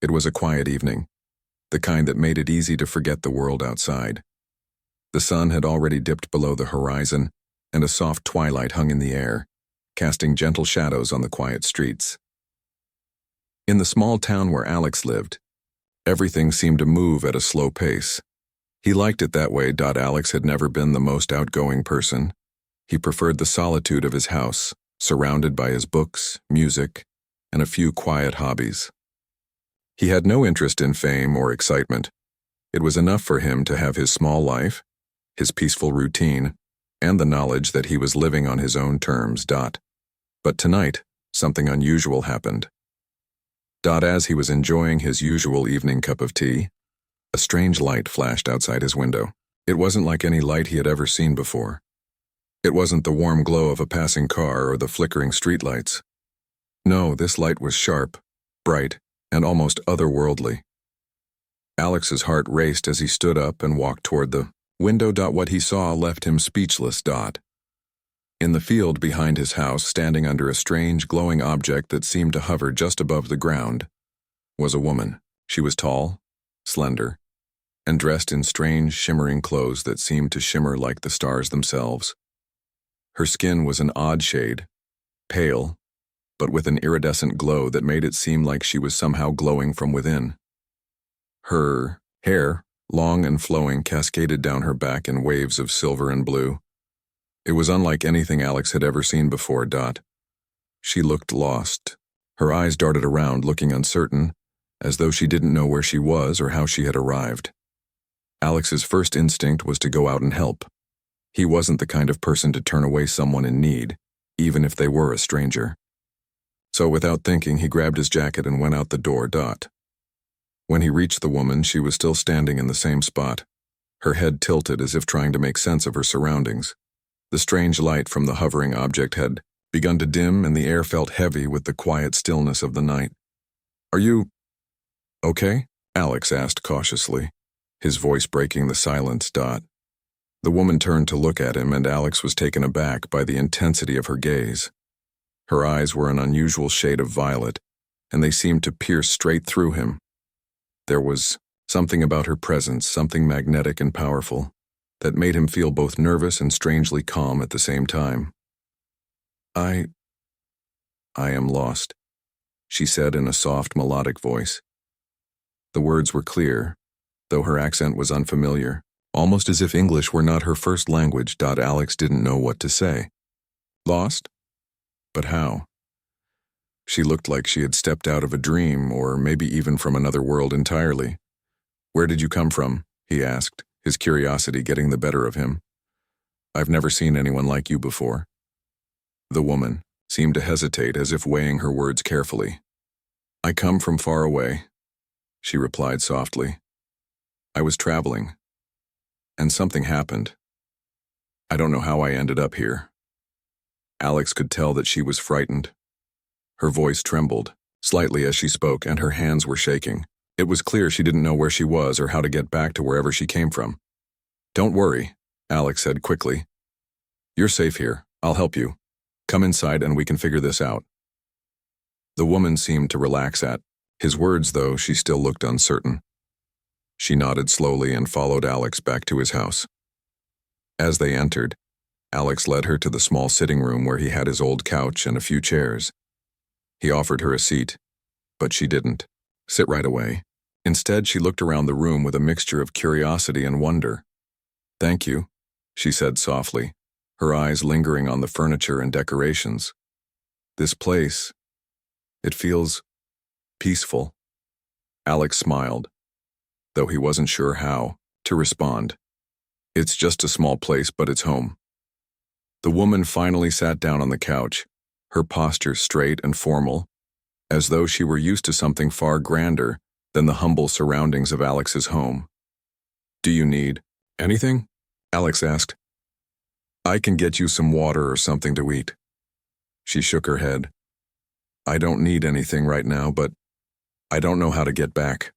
It was a quiet evening, the kind that made it easy to forget the world outside. The sun had already dipped below the horizon, and a soft twilight hung in the air, casting gentle shadows on the quiet streets. In the small town where Alex lived, everything seemed to move at a slow pace. He liked it that way. Alex had never been the most outgoing person. He preferred the solitude of his house, surrounded by his books, music, and a few quiet hobbies. He had no interest in fame or excitement. It was enough for him to have his small life, his peaceful routine, and the knowledge that he was living on his own terms. But tonight, something unusual happened. As he was enjoying his usual evening cup of tea, a strange light flashed outside his window. It wasn't like any light he had ever seen before. It wasn't the warm glow of a passing car or the flickering streetlights. No, this light was sharp, bright, and almost otherworldly. Alex's heart raced as he stood up and walked toward the window. What he saw left him speechless. In the field behind his house, standing under a strange glowing object that seemed to hover just above the ground, was a woman. She was tall, slender, and dressed in strange shimmering clothes that seemed to shimmer like the stars themselves. Her skin was an odd shade, pale, but with an iridescent glow that made it seem like she was somehow glowing from within. Her hair, long and flowing, cascaded down her back in waves of silver and blue. It was unlike anything Alex had ever seen before. She looked lost. Her eyes darted around, looking uncertain, as though she didn't know where she was or how she had arrived. Alex's first instinct was to go out and help. He wasn't the kind of person to turn away someone in need, even if they were a stranger. So without thinking, he grabbed his jacket and went out the door. When he reached the woman, she was still standing in the same spot, her head tilted as if trying to make sense of her surroundings. The strange light from the hovering object had begun to dim, and the air felt heavy with the quiet stillness of the night. "Are you okay?" Alex asked cautiously, his voice breaking the silence. The woman turned to look at him, and Alex was taken aback by the intensity of her gaze. Her eyes were an unusual shade of violet, and they seemed to pierce straight through him. There was something about her presence, something magnetic and powerful, that made him feel both nervous and strangely calm at the same time. I am lost," she said in a soft, melodic voice. The words were clear, though her accent was unfamiliar, almost as if English were not her first language. Alex didn't know what to say. Lost? But how? She looked like she had stepped out of a dream, or maybe even from another world entirely. "Where did you come from?" he asked, his curiosity getting the better of him. "I've never seen anyone like you before." The woman seemed to hesitate, as if weighing her words carefully. "I come from far away," she replied softly. "I was traveling, and something happened. I don't know how I ended up here." Alex could tell that she was frightened. Her voice trembled slightly as she spoke, and her hands were shaking. It was clear she didn't know where she was or how to get back to wherever she came from. "Don't worry," Alex said quickly. "You're safe here. I'll help you. Come inside and we can figure this out." The woman seemed to relax at his words, though she still looked uncertain. She nodded slowly and followed Alex back to his house. As they entered, Alex led her to the small sitting room where he had his old couch and a few chairs. He offered her a seat, but she didn't sit right away. Instead, she looked around the room with a mixture of curiosity and wonder. "Thank you," she said softly, her eyes lingering on the furniture and decorations. "This place, it feels peaceful." Alex smiled, though he wasn't sure how to respond. "It's just a small place, but it's home." The woman finally sat down on the couch, her posture straight and formal, as though she were used to something far grander than the humble surroundings of Alex's home. "Do you need anything?" Alex asked. "I can get you some water or something to eat." She shook her head. "I don't need anything right now, but I don't know how to get back."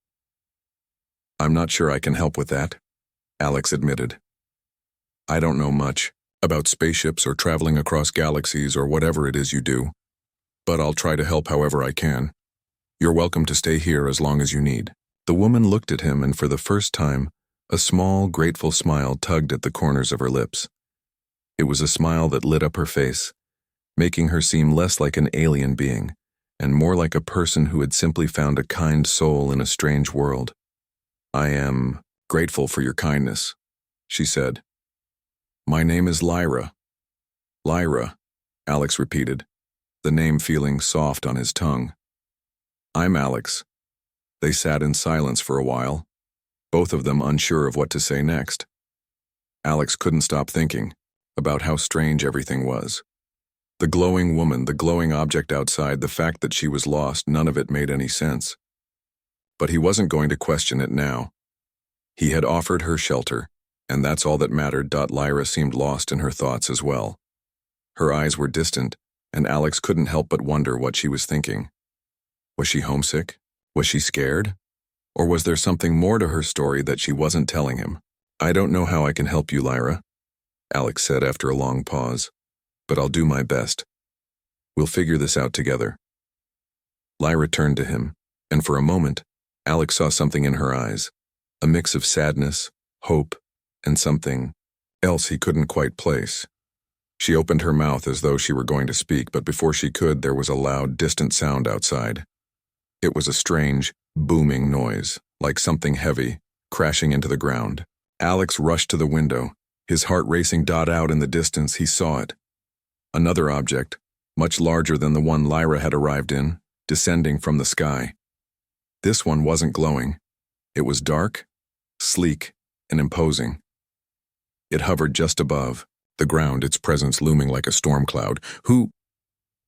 "I'm not sure I can help with that," Alex admitted. "I don't know much about spaceships or traveling across galaxies or whatever it is you do, but I'll try to help however I can." You're welcome to stay here as long as you need. The woman looked at him, and for the first time, a small, grateful smile tugged at the corners of her lips. It was a smile that lit up her face, making her seem less like an alien being, and more like a person who had simply found a kind soul in a strange world. I am grateful for your kindness, she said. My name is Lyra. Lyra, Alex repeated, the name feeling soft on his tongue. I'm Alex. They sat in silence for a while, both of them unsure of what to say next. Alex couldn't stop thinking about how strange everything was. The glowing woman, the glowing object outside, the fact that she was lost, none of it made any sense. But he wasn't going to question it now. He had offered her shelter, and that's all that mattered. Lyra seemed lost in her thoughts as well. Her eyes were distant, and Alex couldn't help but wonder what she was thinking. Was she homesick? Was she scared? Or was there something more to her story that she wasn't telling him? I don't know how I can help you, Lyra, Alex said after a long pause, but I'll do my best. We'll figure this out together. Lyra turned to him, and for a moment, Alex saw something in her eyes, a mix of sadness, hope, and something else he couldn't quite place. She opened her mouth as though she were going to speak, but before she could, there was a loud, distant sound outside. It was a strange, booming noise, like something heavy, crashing into the ground. Alex rushed to the window, his heart racing. Out in the distance, he saw it. Another object, much larger than the one Lyra had arrived in, descending from the sky. This one wasn't glowing. It was dark, sleek, and imposing. It hovered just above the ground, its presence looming like a storm cloud. Who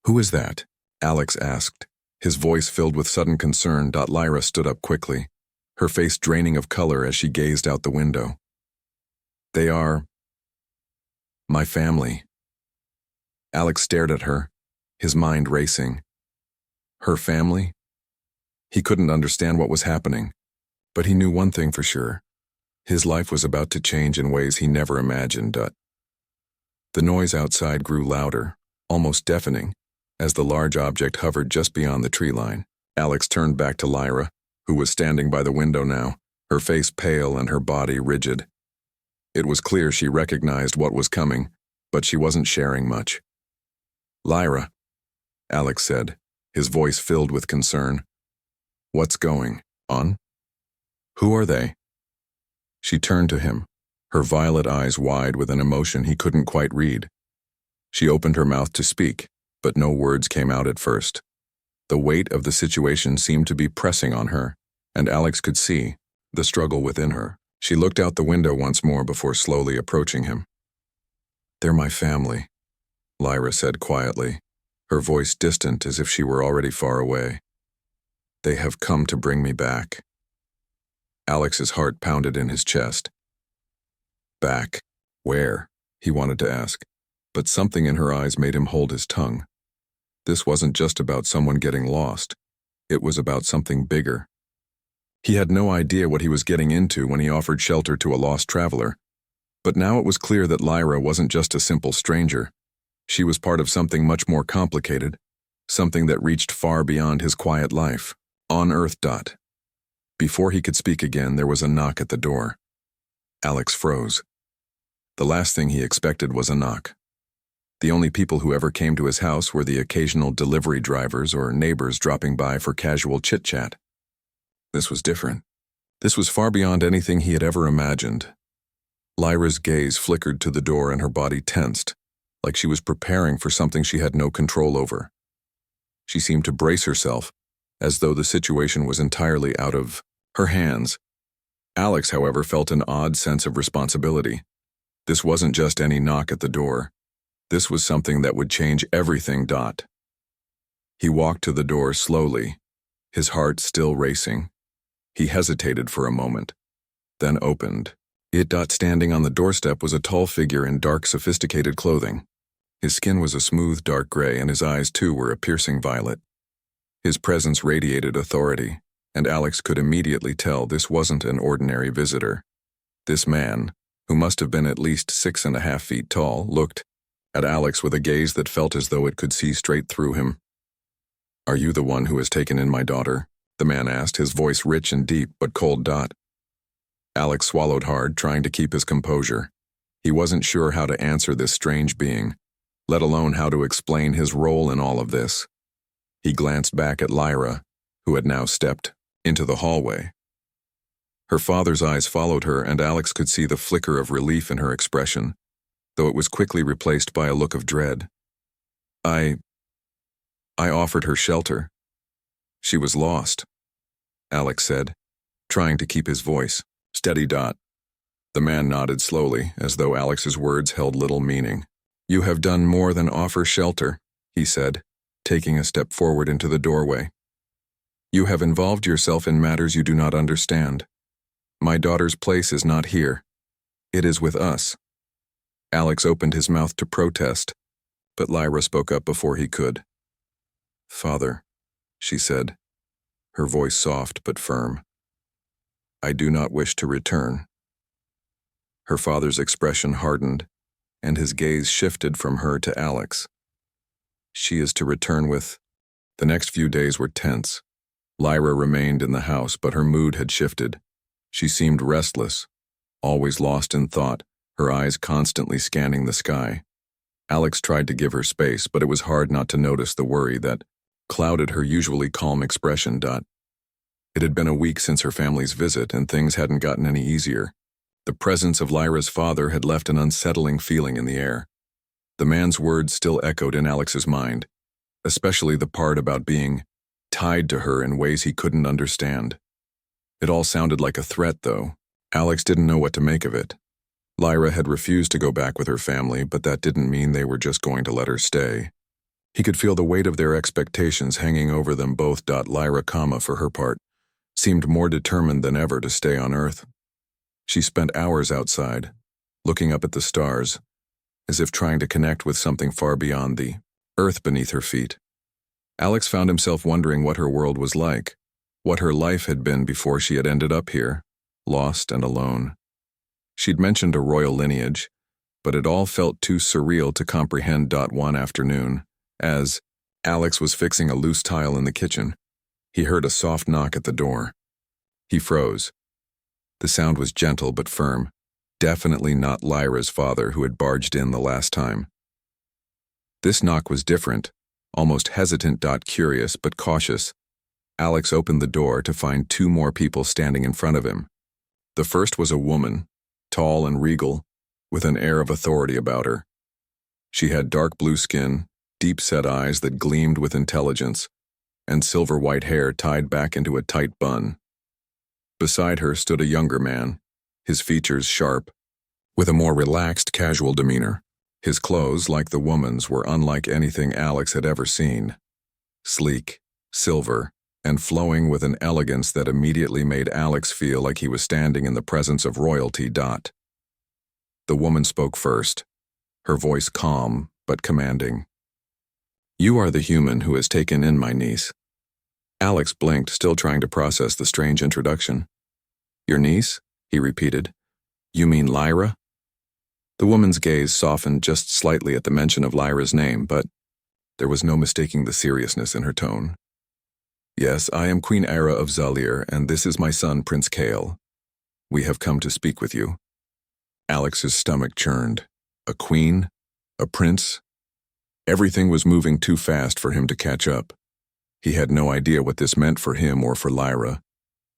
is that? Alex asked, his voice filled with sudden concern. Lyra stood up quickly, her face draining of color as she gazed out the window. They are my family. Alex stared at her, his mind racing. Her family? He couldn't understand what was happening, but he knew one thing for sure. His life was about to change in ways he never imagined. The noise outside grew louder, almost deafening, as the large object hovered just beyond the tree line. Alex turned back to Lyra, who was standing by the window now, her face pale and her body rigid. It was clear she recognized what was coming, but she wasn't sharing much. Lyra, Alex said, his voice filled with concern. What's going on? Who are they? She turned to him, her violet eyes wide with an emotion he couldn't quite read. She opened her mouth to speak, but no words came out at first. The weight of the situation seemed to be pressing on her, and Alex could see the struggle within her. She looked out the window once more before slowly approaching him. They're my family, Lyra said quietly, her voice distant as if she were already far away. They have come to bring me back. Alex's heart pounded in his chest. Back? Where? He wanted to ask, but something in her eyes made him hold his tongue. This wasn't just about someone getting lost. It was about something bigger. He had no idea what he was getting into when he offered shelter to a lost traveler, but now it was clear that Lyra wasn't just a simple stranger. She was part of something much more complicated, something that reached far beyond his quiet life, on Earth. Before he could speak again, there was a knock at the door. Alex froze. The last thing he expected was a knock. The only people who ever came to his house were the occasional delivery drivers or neighbors dropping by for casual chit-chat. This was different. This was far beyond anything he had ever imagined. Lyra's gaze flickered to the door and her body tensed, like she was preparing for something she had no control over. She seemed to brace herself, as though the situation was entirely out of her hands. Alex, however, felt an odd sense of responsibility. This wasn't just any knock at the door. This was something that would change everything. He walked to the door slowly, his heart still racing. He hesitated for a moment, then opened. Standing on the doorstep was a tall figure in dark, sophisticated clothing. His skin was a smooth, dark gray, and his eyes, too, were a piercing violet. His presence radiated authority, and Alex could immediately tell this wasn't an ordinary visitor. This man, who must have been at least 6.5 feet tall, looked at Alex with a gaze that felt as though it could see straight through him. Are you the one who has taken in my daughter? The man asked, his voice rich and deep but cold. Alex swallowed hard, trying to keep his composure. He wasn't sure how to answer this strange being, let alone how to explain his role in all of this. He glanced back at Lyra, who had now stepped into the hallway. Her father's eyes followed her, and Alex could see the flicker of relief in her expression, though it was quickly replaced by a look of dread. I offered her shelter. She was lost, Alex said, trying to keep his voice steady. The man nodded slowly, as though Alex's words held little meaning. You have done more than offer shelter, he said, taking a step forward into the doorway. You have involved yourself in matters you do not understand. My daughter's place is not here. It is with us. Alex opened his mouth to protest, but Lyra spoke up before he could. Father, she said, her voice soft but firm. I do not wish to return. Her father's expression hardened, and his gaze shifted from her to Alex. She is to return with... The next few days were tense. Lyra remained in the house, but her mood had shifted. She seemed restless, always lost in thought, her eyes constantly scanning the sky. Alex tried to give her space, but it was hard not to notice the worry that clouded her usually calm expression. It had been a week since her family's visit, and things hadn't gotten any easier. The presence of Lyra's father had left an unsettling feeling in the air. The man's words still echoed in Alex's mind, especially the part about being tied to her in ways he couldn't understand. It all sounded like a threat, though. Alex didn't know what to make of it. Lyra had refused to go back with her family, but that didn't mean they were just going to let her stay. He could feel the weight of their expectations hanging over them both. Lyra, for her part, seemed more determined than ever to stay on Earth. She spent hours outside, looking up at the stars, as if trying to connect with something far beyond the earth beneath her feet. Alex found himself wondering what her world was like, what her life had been before she had ended up here, lost and alone. She'd mentioned a royal lineage, but it all felt too surreal to comprehend. One afternoon, as Alex was fixing a loose tile in the kitchen, he heard a soft knock at the door. He froze. The sound was gentle but firm, definitely not Lyra's father who had barged in the last time. This knock was different, almost hesitant. Curious but cautious, Alex opened the door to find two more people standing in front of him. The first was a woman, tall and regal, with an air of authority about her. She had dark blue skin, deep-set eyes that gleamed with intelligence, and silver-white hair tied back into a tight bun. Beside her stood a younger man, his features sharp, with a more relaxed, casual demeanor. His clothes, like the woman's, were unlike anything Alex had ever seen. Sleek, silver, and flowing with an elegance that immediately made Alex feel like he was standing in the presence of royalty. The woman spoke first, her voice calm but commanding. You are the human who has taken in my niece. Alex blinked, still trying to process the strange introduction. Your niece? He repeated. You mean Lyra? The woman's gaze softened just slightly at the mention of Lyra's name, but there was no mistaking the seriousness in her tone. Yes, I am Queen Era of Zalir, and this is my son, Prince Kale. We have come to speak with you. Alex's stomach churned. A queen? A prince? Everything was moving too fast for him to catch up. He had no idea what this meant for him or for Lyra,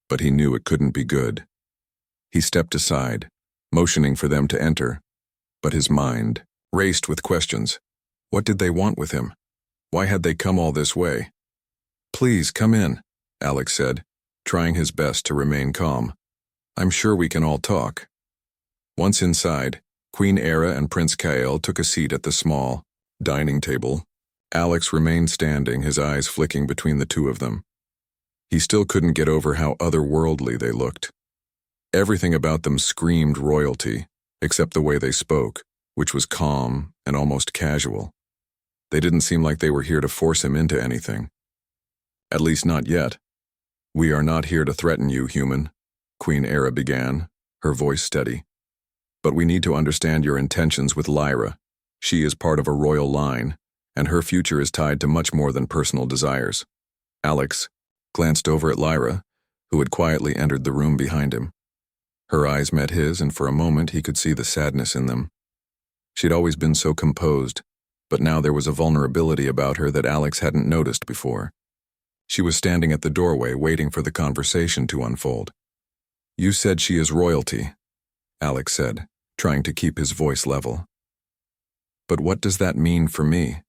but he knew it couldn't be good. He stepped aside, motioning for them to enter, but his mind raced with questions. What did they want with him? Why had they come all this way? Please, come in, Alex said, trying his best to remain calm. I'm sure we can all talk. Once inside, Queen Era and Prince Kael took a seat at the small dining table. Alex remained standing, his eyes flicking between the two of them. He still couldn't get over how otherworldly they looked. Everything about them screamed royalty, except the way they spoke, which was calm and almost casual. They didn't seem like they were here to force him into anything. At least not yet. We are not here to threaten you, human, Queen Era began, her voice steady. But we need to understand your intentions with Lyra. She is part of a royal line, and her future is tied to much more than personal desires. Alex glanced over at Lyra, who had quietly entered the room behind him. Her eyes met his, and for a moment he could see the sadness in them. She'd always been so composed, but now there was a vulnerability about her that Alex hadn't noticed before. She was standing at the doorway waiting for the conversation to unfold. "You said she is royalty," Alex said, trying to keep his voice level. "But what does that mean for me?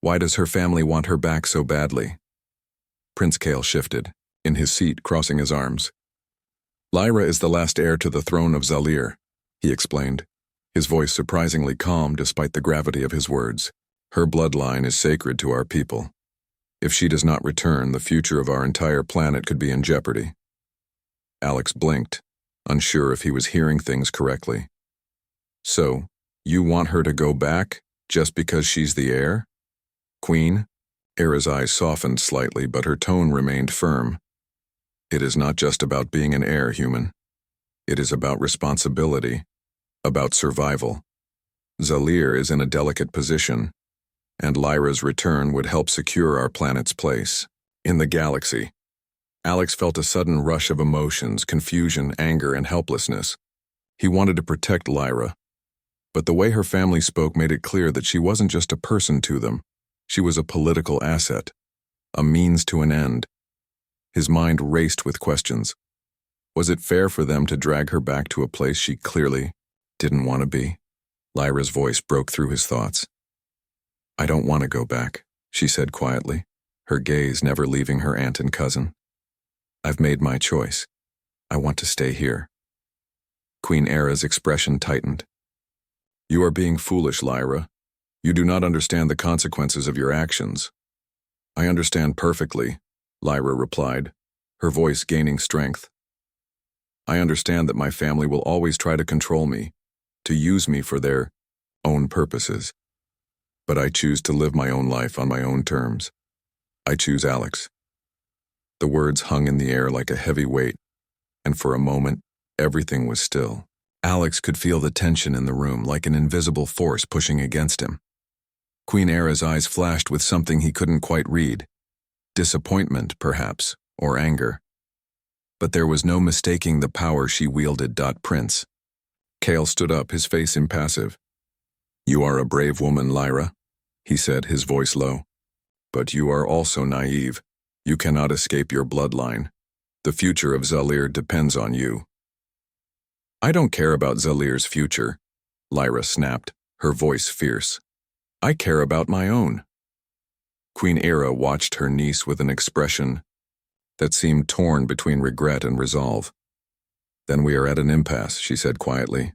Why does her family want her back so badly?" Prince Kale shifted, in his seat crossing his arms. "Lyra is the last heir to the throne of Zalir," he explained, his voice surprisingly calm despite the gravity of his words. "Her bloodline is sacred to our people. If she does not return, the future of our entire planet could be in jeopardy." Alex blinked, unsure if he was hearing things correctly. "So, you want her to go back, just because she's the heir? Queen?" Era's eyes softened slightly, but her tone remained firm. "It is not just about being an heir, human. It is about responsibility, about survival. Zalir is in a delicate position, and Lyra's return would help secure our planet's place in the galaxy." Alex felt a sudden rush of emotions, confusion, anger, and helplessness. He wanted to protect Lyra, but the way her family spoke made it clear that she wasn't just a person to them. She was a political asset, a means to an end. His mind raced with questions. Was it fair for them to drag her back to a place she clearly didn't want to be? Lyra's voice broke through his thoughts. "I don't want to go back," she said quietly, her gaze never leaving her aunt and cousin. "I've made my choice. I want to stay here." Queen Era's expression tightened. "You are being foolish, Lyra. You do not understand the consequences of your actions." "I understand perfectly," Lyra replied, her voice gaining strength. "I understand that my family will always try to control me, to use me for their own purposes. But I choose to live my own life on my own terms. I choose Alex." The words hung in the air like a heavy weight, and for a moment, everything was still. Alex could feel the tension in the room, like an invisible force pushing against him. Queen Era's eyes flashed with something he couldn't quite read. Disappointment, perhaps, or anger. But there was no mistaking the power she wielded. Prince Kale stood up, his face impassive. "You are a brave woman, Lyra," he said, his voice low. "But you are also naive. You cannot escape your bloodline. The future of Zalir depends on you." "I don't care about Zalir's future," Lyra snapped, her voice fierce. "I care about my own." Queen Era watched her niece with an expression that seemed torn between regret and resolve. "Then we are at an impasse," she said quietly.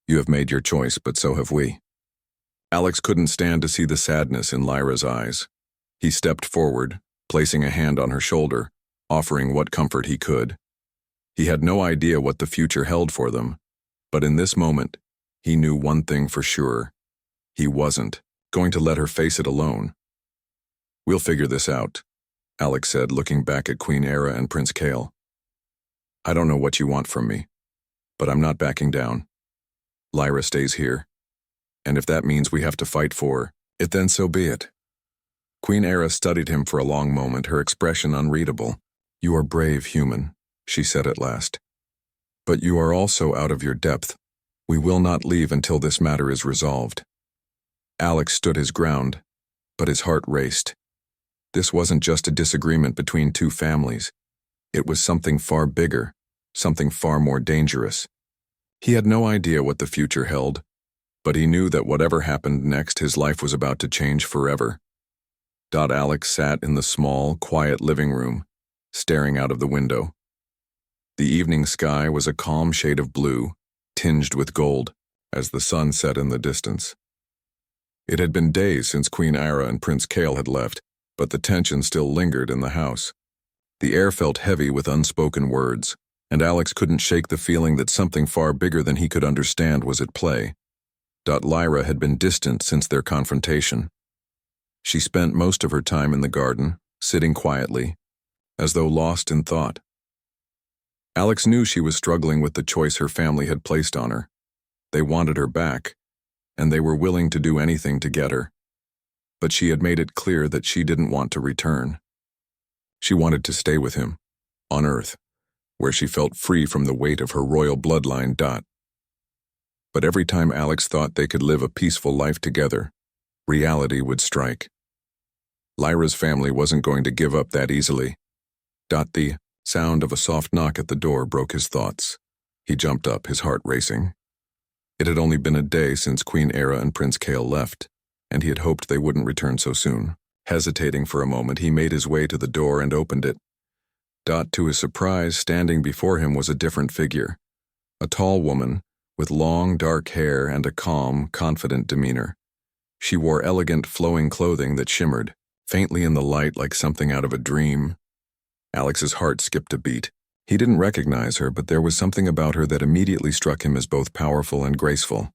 "You have made your choice, but so have we." Alex couldn't stand to see the sadness in Lyra's eyes. He stepped forward, placing a hand on her shoulder, offering what comfort he could. He had no idea what the future held for them, but in this moment, he knew one thing for sure. He wasn't going to let her face it alone. "We'll figure this out," Alex said, looking back at Queen Era and Prince Kale. "I don't know what you want from me, but I'm not backing down. Lyra stays here, and if that means we have to fight for it, then so be it." Queen Era studied him for a long moment, her expression unreadable. "You are brave, human," she said at last. "But you are also out of your depth. We will not leave until this matter is resolved." Alex stood his ground, but his heart raced. This wasn't just a disagreement between two families. It was something far bigger, something far more dangerous. He had no idea what the future held, but he knew that whatever happened next, his life was about to change forever. Alex sat in the small, quiet living room, staring out of the window. The evening sky was a calm shade of blue, tinged with gold, as the sun set in the distance. It had been days since Queen Era and Prince Kale had left, but the tension still lingered in the house. The air felt heavy with unspoken words, and Alex couldn't shake the feeling that something far bigger than he could understand was at play. Lyra had been distant since their confrontation. She spent most of her time in the garden, sitting quietly, as though lost in thought. Alex knew she was struggling with the choice her family had placed on her. They wanted her back, and they were willing to do anything to get her. But she had made it clear that she didn't want to return. She wanted to stay with him, on Earth, where she felt free from the weight of her royal bloodline. But every time Alex thought they could live a peaceful life together, reality would strike. Lyra's family wasn't going to give up that easily. The sound of a soft knock at the door broke his thoughts. He jumped up, his heart racing. It had only been a day since Queen Era and Prince Kael left, and he had hoped they wouldn't return so soon. Hesitating for a moment, he made his way to the door and opened it. To his surprise, standing before him was a different figure. A tall woman, with long, dark hair and a calm, confident demeanor. She wore elegant, flowing clothing that shimmered, faintly in the light like something out of a dream. Alex's heart skipped a beat. He didn't recognize her, but there was something about her that immediately struck him as both powerful and graceful.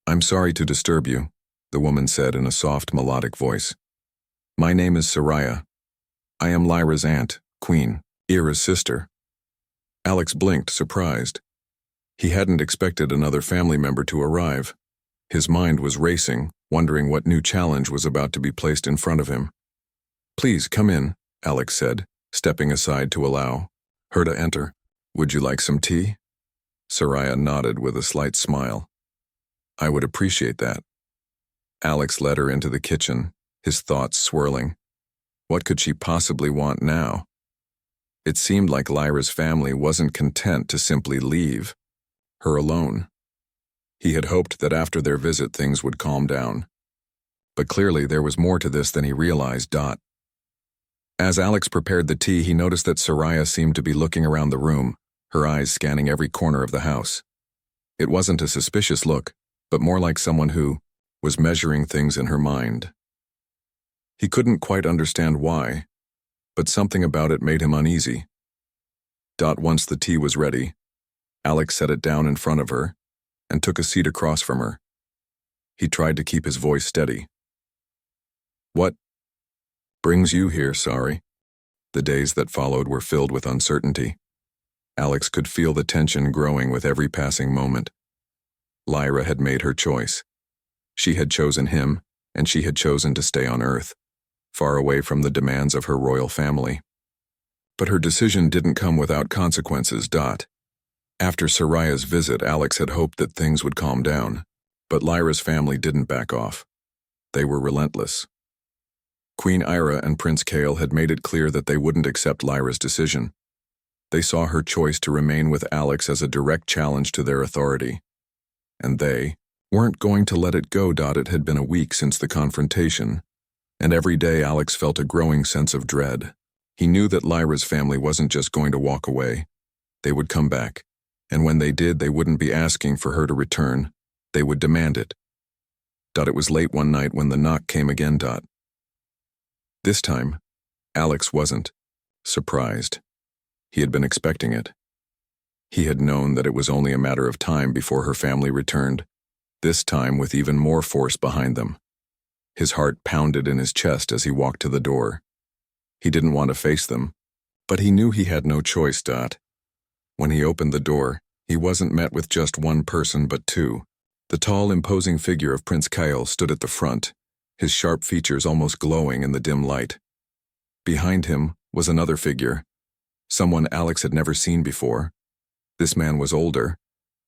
"I'm sorry to disturb you," the woman said in a soft, melodic voice. "My name is Soraya. I am Lyra's aunt, Queen, Era's sister." Alex blinked, surprised. He hadn't expected another family member to arrive. His mind was racing, wondering what new challenge was about to be placed in front of him. "Please, come in," Alex said, stepping aside to allow her to enter. "Would you like some tea?" Soraya nodded with a slight smile. "I would appreciate that." Alex led her into the kitchen, his thoughts swirling. What could she possibly want now? It seemed like Lyra's family wasn't content to simply leave her alone. He had hoped that after their visit things would calm down. But clearly there was more to this than he realized. As Alex prepared the tea, he noticed that Soraya seemed to be looking around the room, her eyes scanning every corner of the house. It wasn't a suspicious look, but more like someone who was measuring things in her mind. He couldn't quite understand why, but something about it made him uneasy. Once the tea was ready, Alex set it down in front of her and took a seat across from her. He tried to keep his voice steady. "What brings you here, Sari?" The days that followed were filled with uncertainty. Alex could feel the tension growing with every passing moment. Lyra had made her choice. She had chosen him, and she had chosen to stay on Earth, far away from the demands of her royal family. But her decision didn't come without consequences. After Soraya's visit, Alex had hoped that things would calm down, but Lyra's family didn't back off. They were relentless. Queen Ira and Prince Kael had made it clear that they wouldn't accept Lyra's decision. They saw her choice to remain with Alex as a direct challenge to their authority. And they weren't going to let it go. It had been a week since the confrontation, and every day Alex felt a growing sense of dread. He knew that Lyra's family wasn't just going to walk away. They would come back, and when they did, they wouldn't be asking for her to return. They would demand it. It was late one night when the knock came again. This time, Alex wasn't surprised. He had been expecting it. He had known that it was only a matter of time before her family returned, this time with even more force behind them. His heart pounded in his chest as he walked to the door. He didn't want to face them, but he knew he had no choice. When he opened the door, he wasn't met with just one person but two. The tall, imposing figure of Prince Kael stood at the front, his sharp features almost glowing in the dim light. Behind him was another figure, someone Alex had never seen before. This man was older,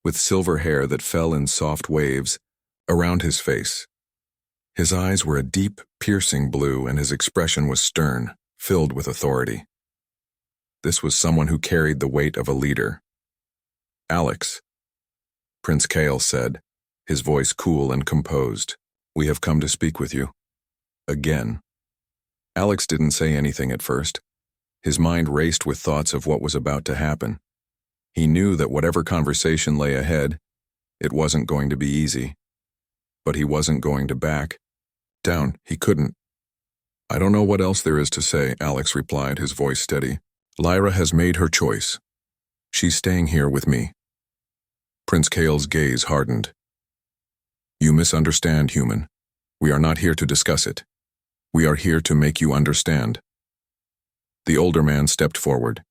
with silver hair that fell in soft waves around his face. His eyes were a deep, piercing blue, and his expression was stern, filled with authority. This was someone who carried the weight of a leader. "Alex," Prince Kael said, his voice cool and composed. "We have come to speak with you." Again. Alex didn't say anything at first. His mind raced with thoughts of what was about to happen. He knew that whatever conversation lay ahead, it wasn't going to be easy. But he wasn't going to back down. He couldn't. "I don't know what else there is to say," Alex replied, his voice steady. "Lyra has made her choice. She's staying here with me." Prince Kael's gaze hardened. "You misunderstand, human. We are not here to discuss it. We are here to make you understand." The older man stepped forward.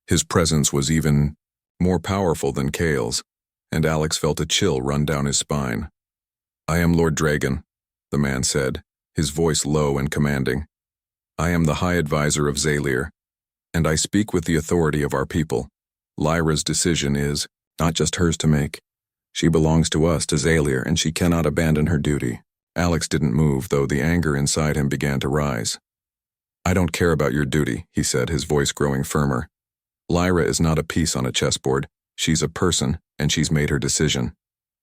His presence was even more powerful than Kael's, and Alex felt a chill run down his spine. "I am Lord Dragon," the man said, his voice low and commanding. I am the High Advisor of Zalir, and I speak with the authority of our people. Lyra's decision is not just hers to make. She belongs to us, to Zalir, and she cannot abandon her duty. Alex didn't move, though the anger inside him began to rise. I don't care about your duty, he said, his voice growing firmer. Lyra is not a piece on a chessboard. She's a person, and she's made her decision.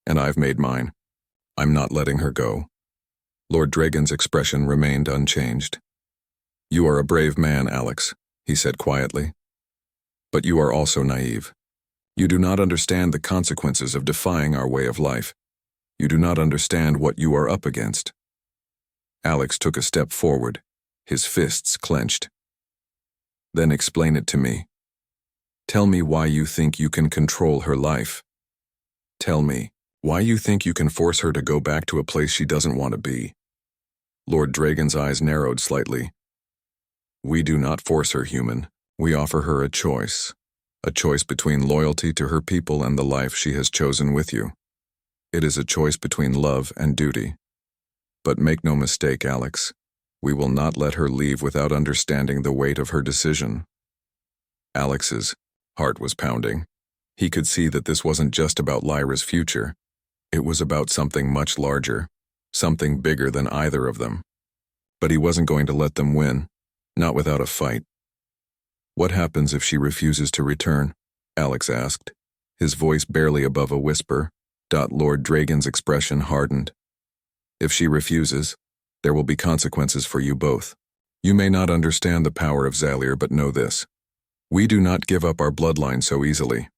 And I've made mine. I'm not letting her go. Lord Dragon's expression remained unchanged. You are a brave man, Alex, he said quietly. But you are also naive. You do not understand the consequences of defying our way of life. You do not understand what you are up against. Alex took a step forward, his fists clenched. Then explain it to me. Tell me why you think you can control her life. Tell me why you think you can force her to go back to a place she doesn't want to be. Lord Dragon's eyes narrowed slightly. We do not force her, human. We offer her a choice between loyalty to her people and the life she has chosen with you. It is a choice between love and duty. But make no mistake, Alex, we will not let her leave without understanding the weight of her decision. Alex's heart was pounding. He could see that this wasn't just about Lyra's future. It was about something much larger, something bigger than either of them. But he wasn't going to let them win, not without a fight. What happens if she refuses to return? Alex asked, his voice barely above a whisper. Lord Dragon's expression hardened. If she refuses, there will be consequences for you both. You may not understand the power of Zalir, but know this. We do not give up our bloodline so easily.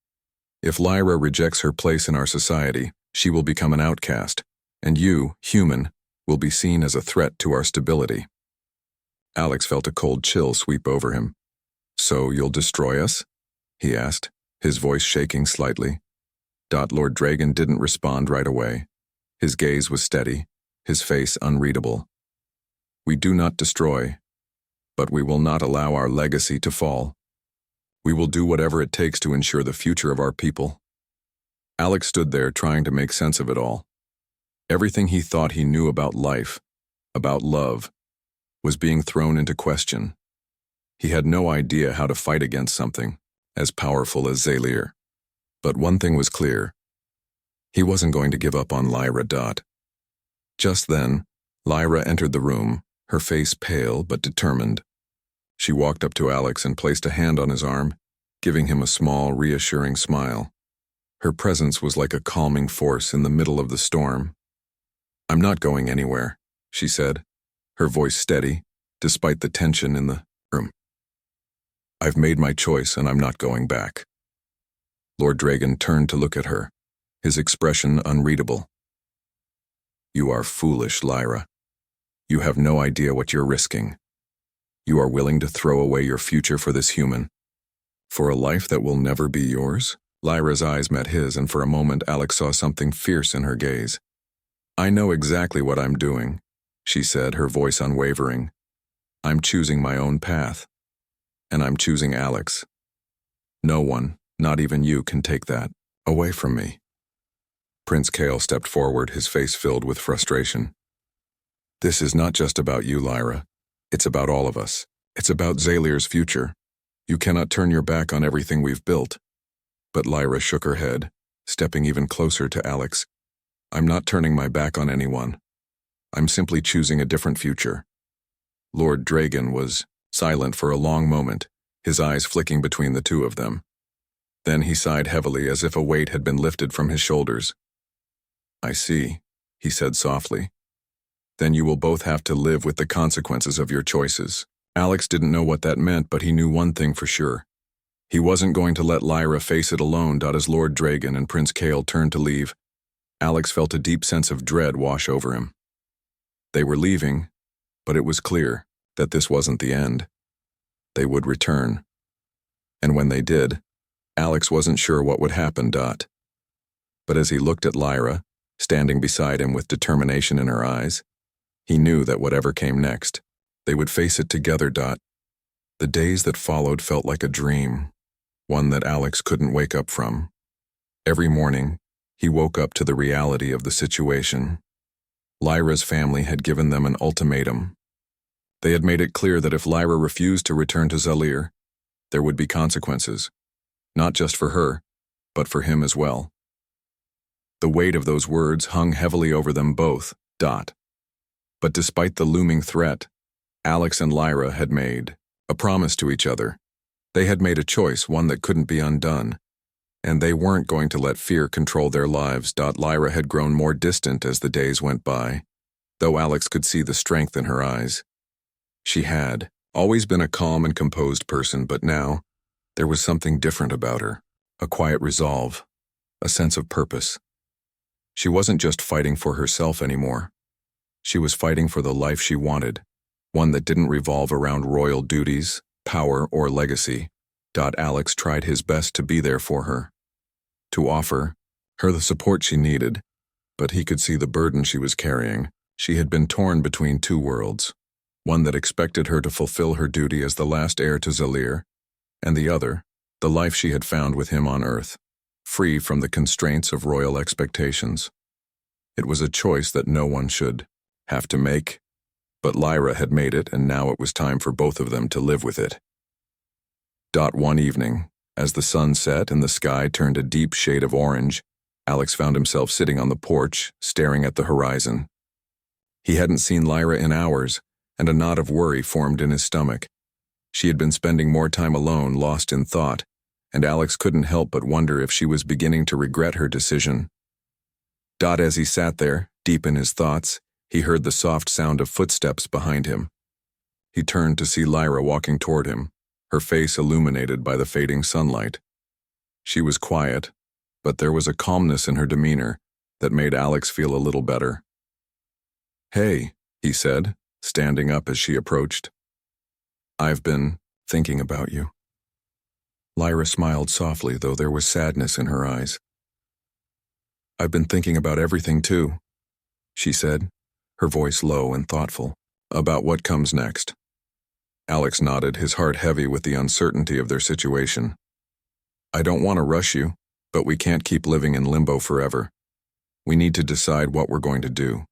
If Lyra rejects her place in our society, she will become an outcast, and you, human, will be seen as a threat to our stability. Alex felt a cold chill sweep over him. So you'll destroy us? He asked, his voice shaking slightly. Lord Dragon didn't respond right away. His gaze was steady, his face unreadable. We do not destroy, but we will not allow our legacy to fall. We will do whatever it takes to ensure the future of our people. Alex stood there trying to make sense of it all. Everything he thought he knew about life, about love, was being thrown into question. He had no idea how to fight against something as powerful as Zalir. But one thing was clear. He wasn't going to give up on Lyra. Just then, Lyra entered the room, her face pale but determined. She walked up to Alex and placed a hand on his arm, giving him a small, reassuring smile. Her presence was like a calming force in the middle of the storm. I'm not going anywhere, she said, her voice steady, despite the tension in the room. I've made my choice and I'm not going back. Lord Dragon turned to look at her, his expression unreadable. You are foolish, Lyra. You have no idea what you're risking. You are willing to throw away your future for this human. For a life that will never be yours? Lyra's eyes met his, and for a moment Alex saw something fierce in her gaze. I know exactly what I'm doing, she said, her voice unwavering. I'm choosing my own path. And I'm choosing Alex. No one, not even you, can take that away from me. Prince Kael stepped forward, his face filled with frustration. This is not just about you, Lyra. It's about all of us. It's about Zalir's future. You cannot turn your back on everything we've built. But Lyra shook her head, stepping even closer to Alex. I'm not turning my back on anyone. I'm simply choosing a different future. Lord Dragon was silent for a long moment, his eyes flicking between the two of them. Then he sighed heavily as if a weight had been lifted from his shoulders. I see, he said softly. Then you will both have to live with the consequences of your choices. Alex didn't know what that meant, but he knew one thing for sure. He wasn't going to let Lyra face it alone. As Lord Dragon and Prince Kael turned to leave, Alex felt a deep sense of dread wash over him. They were leaving, but it was clear that this wasn't the end. They would return. And when they did, Alex wasn't sure what would happen. But as he looked at Lyra, standing beside him with determination in her eyes, he knew that whatever came next, they would face it together. The days that followed felt like a dream, one that Alex couldn't wake up from. Every morning, he woke up to the reality of the situation. Lyra's family had given them an ultimatum. They had made it clear that if Lyra refused to return to Zalir, there would be consequences, not just for her, but for him as well. The weight of those words hung heavily over them both. But despite the looming threat, Alex and Lyra had made a promise to each other. They had made a choice, one that couldn't be undone, and they weren't going to let fear control their lives. Lyra had grown more distant as the days went by, though Alex could see the strength in her eyes. She had always been a calm and composed person, but now there was something different about her, a quiet resolve, a sense of purpose. She wasn't just fighting for herself anymore. She was fighting for the life she wanted, one that didn't revolve around royal duties, power, or legacy. Alex tried his best to be there for her, to offer her the support she needed, but he could see the burden she was carrying. She had been torn between two worlds, one that expected her to fulfill her duty as the last heir to Zalir, and the other, the life she had found with him on Earth, free from the constraints of royal expectations. It was a choice that no one should have to make, but Lyra had made it, and now it was time for both of them to live with it. One evening, as the sun set and the sky turned a deep shade of orange, Alex found himself sitting on the porch, staring at the horizon. He hadn't seen Lyra in hours, and a knot of worry formed in his stomach. She had been spending more time alone, lost in thought, and Alex couldn't help but wonder if she was beginning to regret her decision. As he sat there, deep in his thoughts, he heard the soft sound of footsteps behind him. He turned to see Lyra walking toward him, her face illuminated by the fading sunlight. She was quiet, but there was a calmness in her demeanor that made Alex feel a little better. "Hey," he said, standing up as she approached. "I've been thinking about you." Lyra smiled softly, though there was sadness in her eyes. "I've been thinking about everything too," she said, her voice low and thoughtful. "About what comes next." Alex nodded, his heart heavy with the uncertainty of their situation. "I don't want to rush you, but we can't keep living in limbo forever. We need to decide what we're going to do.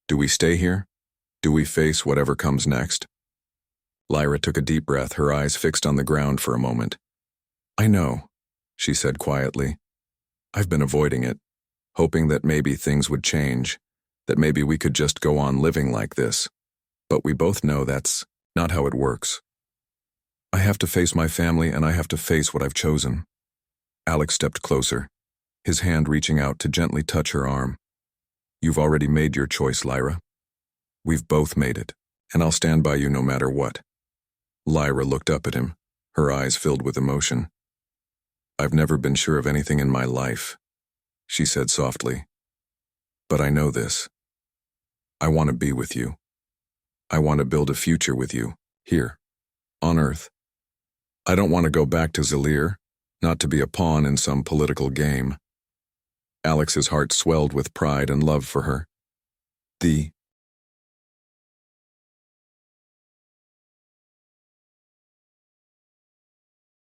Do we stay here? Do we face whatever comes next?" Lyra took a deep breath, her eyes fixed on the ground for a moment. "I know," she said quietly. "I've been avoiding it, hoping that maybe things would change, that maybe we could just go on living like this. But we both know that's not how it works. I have to face my family, and I have to face what I've chosen." Alex stepped closer, his hand reaching out to gently touch her arm. "You've already made your choice, Lyra. We've both made it, and I'll stand by you no matter what." Lyra looked up at him, her eyes filled with emotion. "I've never been sure of anything in my life," she said softly. "But I know this. I want to be with you. I want to build a future with you, here, on Earth. I don't want to go back to Zalir, not to be a pawn in some political game." Alex's heart swelled with pride and love for her. The